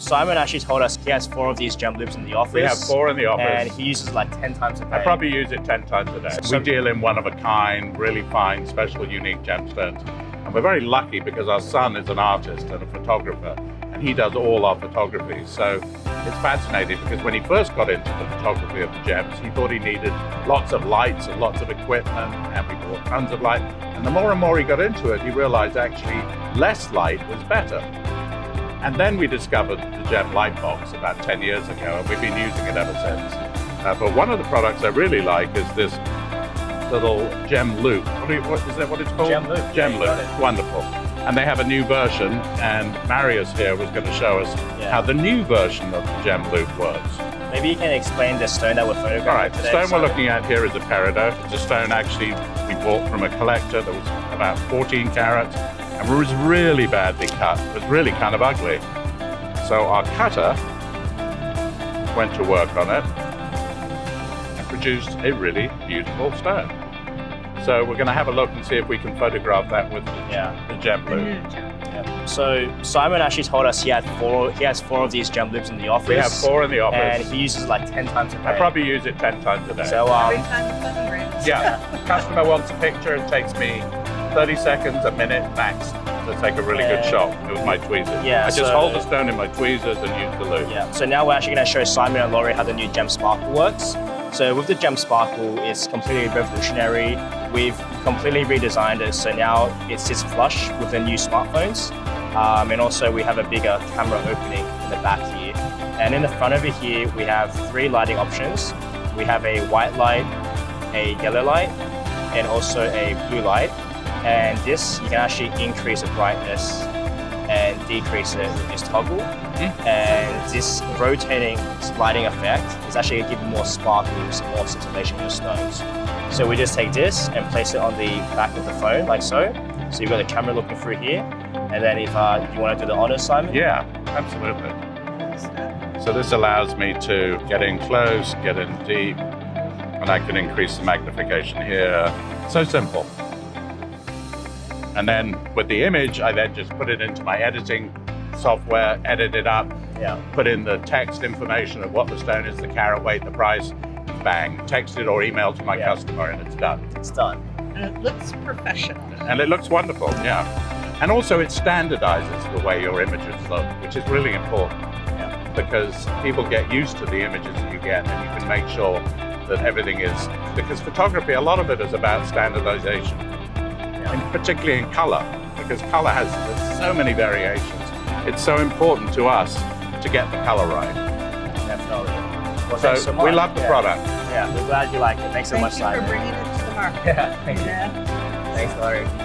Simon actually told us he has 4 of these gem loops in the office. We have 4 in the office. And he uses like 10 times a day. I probably use it 10 times a day. We deal in one-of-a-kind, really fine, special, unique gemstones. And we're very lucky because our son is an artist and a photographer, and he does all our photography. So it's fascinating because when he first got into the photography of the gems, he thought he needed lots of lights and lots of equipment, and we bought tons of light. And the more and more he got into it, he realized actually less light was better. And then we discovered the GemLightbox about 10 years ago, and we've been using it ever since. But one of the products I really like is this little gem loop. Is that what it's called? Gem loop. Gem loop. Wonderful. And they have a new version, and Marius here was going to show us how the new version of the gem loop works. Maybe you can explain the stone that we're photographing All right, today. the stone we're looking at here is a peridot. It's a stone actually we bought from a collector that was about 14 carats and was really badly cut. It was really kind of ugly. So our cutter went to work on it and produced a really beautiful stone. So we're going to have a look and see if we can photograph that with the gem loop. So Simon actually told us he has 4 of these gem loops in the office. We have 4 in the office. And he uses like 10 times a day. I probably use it 10 times a day. So every time the phone rings. Yeah, customer wants a picture, it takes me 30 seconds, a minute max to take a really good shot with my tweezers. Yeah, I just hold the stone in my tweezers and use the loop. Yeah, so now we're actually going to show Simon and Laurie how the new Gem Sparkle works. So with the Gem Sparkle, it's completely revolutionary. We've completely redesigned it, so now it sits flush with the new smartphones. And also we have a bigger camera opening in the back here. And in the front over here, we have 3 lighting options. We have a white light, a yellow light, and also a blue light. And this, you can actually increase the brightness and decrease it with this toggle. And this rotating lighting effect is actually going to give you more sparkles, more scintillation in your stones. So we just take this and place it on the back of the phone, like so. So you've got the camera looking through here. And then if you want to do the honors, Simon? Yeah, absolutely. So this allows me to get in close, get in deep, and I can increase the magnification here. So simple. And then with the image, I then just put it into my editing software, edit it up, put in the text information of what the stone is, the carat weight, the price, bang, text it or email to my customer, and it's done. It's done. And it looks professional. And it looks wonderful, yeah. And also it standardizes the way your images look, which is really important. Because people get used to the images that you get, and you can make sure that everything is, because photography, a lot of it is about standardization. And particularly in color, because color has so many variations. It's so important to us to get the color right. Definitely. Well, so we love the product. Yeah, we're glad you like it. Thanks so much, Simon. Thank you for bringing it to the market. Yeah, thank you. Thanks, Laurie.